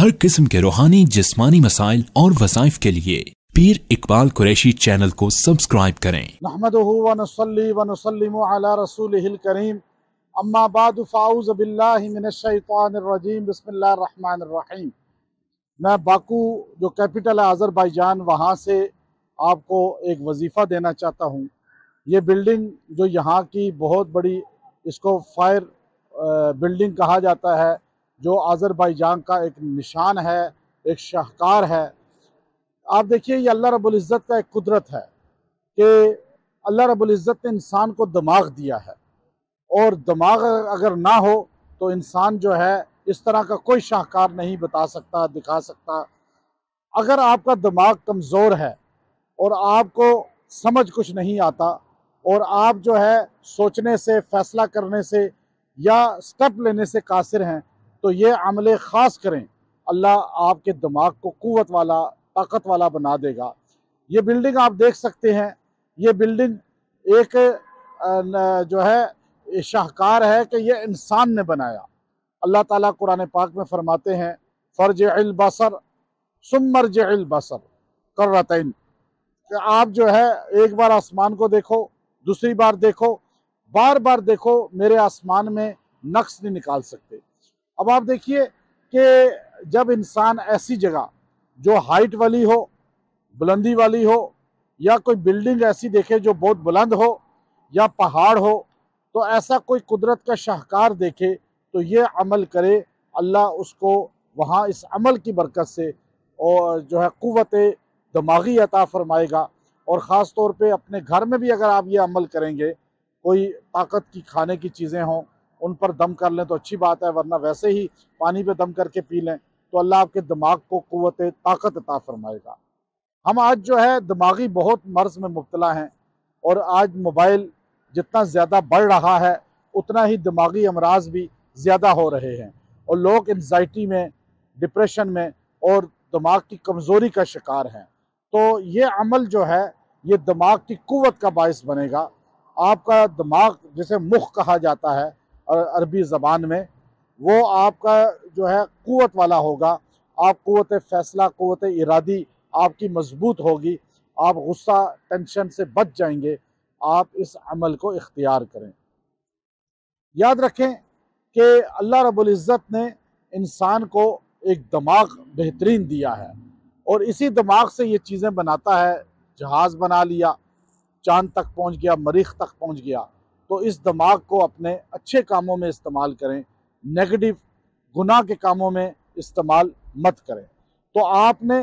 हर किस्म के रूहानी जिस्मानी मसाइल और वज़ाइफ के लिए पीर इकबाल कुरैशी चैनल को सब्सक्राइब करें। नहमदुहु व नुसल्ली व नुसल्लिमु अला रसूलिहिल करीम, अम्मा बाद फ़ाऊज़ु बिल्लाहि मिनश शैतानिर रजीम, बिस्मिल्लाहिर रहमानिर रहीम। मैं बाकू जो कैपिटल है अज़रबैजान, वहाँ से आपको एक वजीफ़ा देना चाहता हूँ। ये बिल्डिंग जो यहाँ की बहुत बड़ी, इसको फायर बिल्डिंग कहा जाता है, जो अज़रबैजान का एक निशान है, एक शाहकार है। आप देखिए, ये अल्लाह रब्बुल इज़्ज़त का एक कुदरत है कि अल्लाह रब्बुल इज़्ज़त ने इंसान को दिमाग दिया है, और दिमाग अगर ना हो तो इंसान जो है इस तरह का कोई शाहकार नहीं बता सकता, दिखा सकता। अगर आपका दिमाग कमज़ोर है और आपको समझ कुछ नहीं आता, और आप जो है सोचने से, फैसला करने से या स्टेप लेने से कासिर हैं, तो ये अमले ख़ास करें, अल्लाह आपके दिमाग को क़ुव्वत वाला, ताकत वाला बना देगा। ये बिल्डिंग आप देख सकते हैं, ये बिल्डिंग एक जो है शाहकार है कि ये इंसान ने बनाया। अल्लाह ताला कुरान पाक में फरमाते हैं, फर्जिल बसर सुम्मरजिल बसर कर्रतैन, कि आप जो है एक बार आसमान को देखो, दूसरी बार देखो, बार बार देखो, मेरे आसमान में नक्श नहीं निकाल सकते। अब आप देखिए कि जब इंसान ऐसी जगह जो हाइट वाली हो, बुलंदी वाली हो, या कोई बिल्डिंग ऐसी देखे जो बहुत बुलंद हो, या पहाड़ हो, तो ऐसा कोई कुदरत का शाहकार देखे तो ये अमल करे, अल्लाह उसको वहाँ इस अमल की बरकत से और जो है क़ुव्वत दिमागी अता फरमाएगा। और ख़ास तौर पे अपने घर में भी अगर आप ये अमल करेंगे, कोई ताकत की खाने की चीज़ें हों, उन पर दम कर लें तो अच्छी बात है, वरना वैसे ही पानी पे दम करके पी लें तो अल्लाह आपके दिमाग को क़ुव्वत ताकत अता फरमाएगा। हम आज जो है दिमागी बहुत मर्ज़ में मुब्तला हैं, और आज मोबाइल जितना ज़्यादा बढ़ रहा है उतना ही दिमागी अमराज भी ज़्यादा हो रहे हैं, और लोग एंजाइटी में, डिप्रेशन में और दिमाग की कमज़ोरी का शिकार हैं। तो ये अमल जो है ये दिमाग की क़ुव्वत का बायस बनेगा। आपका दिमाग, जिसे मुख कहा जाता है अरबी ज़बान में, वो आपका जो है क़ुव्वत वाला होगा। आप क़ुव्वत फ़ैसला, क़ुव्वत इरादी आपकी मजबूत होगी, आप गुस्सा, टेंशन से बच जाएंगे। आप इस अमल को इख्तियार करें। याद रखें कि अल्लाह रब्बुल इज़्ज़त ने इंसान को एक दिमाग बेहतरीन दिया है, और इसी दिमाग से ये चीज़ें बनाता है। जहाज़ बना लिया, चांद तक पहुंच गया, मरीख तक पहुंच गया। तो इस दिमाग को अपने अच्छे कामों में इस्तेमाल करें, नेगेटिव गुनाह के कामों में इस्तेमाल मत करें। तो आपने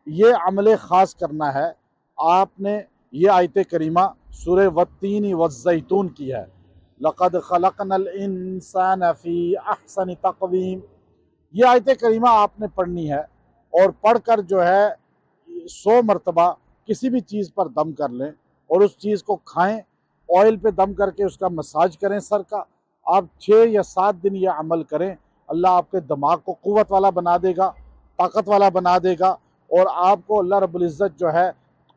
ये अमल ख़ास करना है। आपने ये आयत करीमा सूरह वत्तीन वज़्ज़ैतून की है, लक़द ख़लक़नल इंसान फ़ी अहसनि तक़वीम। ये आयत करीमा आपने पढ़नी है, और पढ़कर जो है 100 मरतबा किसी भी चीज़ पर दम कर लें और उस चीज़ को खाएं। ऑयल पे दम करके उसका मसाज करें सर का। आप 6 या 7 दिन यह अमल करें, अल्लाह आपके दिमाग को क़ुव्वत वाला बना देगा, ताकत वाला बना देगा, और आपको अल्लाह रब्बुल इज़्ज़त जो है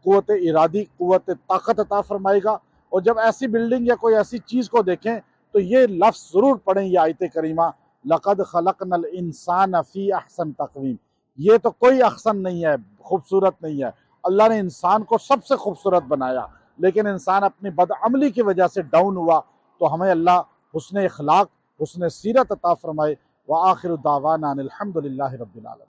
क़ुव्वत इरादी, क़ुव्वत ताकत अता फरमाएगा। और जब ऐसी बिल्डिंग या कोई ऐसी चीज़ को देखें तो ये लफ्ज़ ज़रूर पढ़ें, ये आयत करीमा, लक़द ख़लक़नल इंसान फ़ी अहसन तक़वीम। ये तो कोई अहसन नहीं है, खूबसूरत नहीं है। अल्लाह ने इंसान को सबसे खूबसूरत बनाया, लेकिन इंसान अपनी बदअमली की वजह से डाउन हुआ। तो हमें अल्लाह हुस्न इख़लाक़, हुस्न सीरत अता फ़रमाए। व आखिरु दावाना अनिल हम्दुलिल्लाहि रब्बिल आलमीन।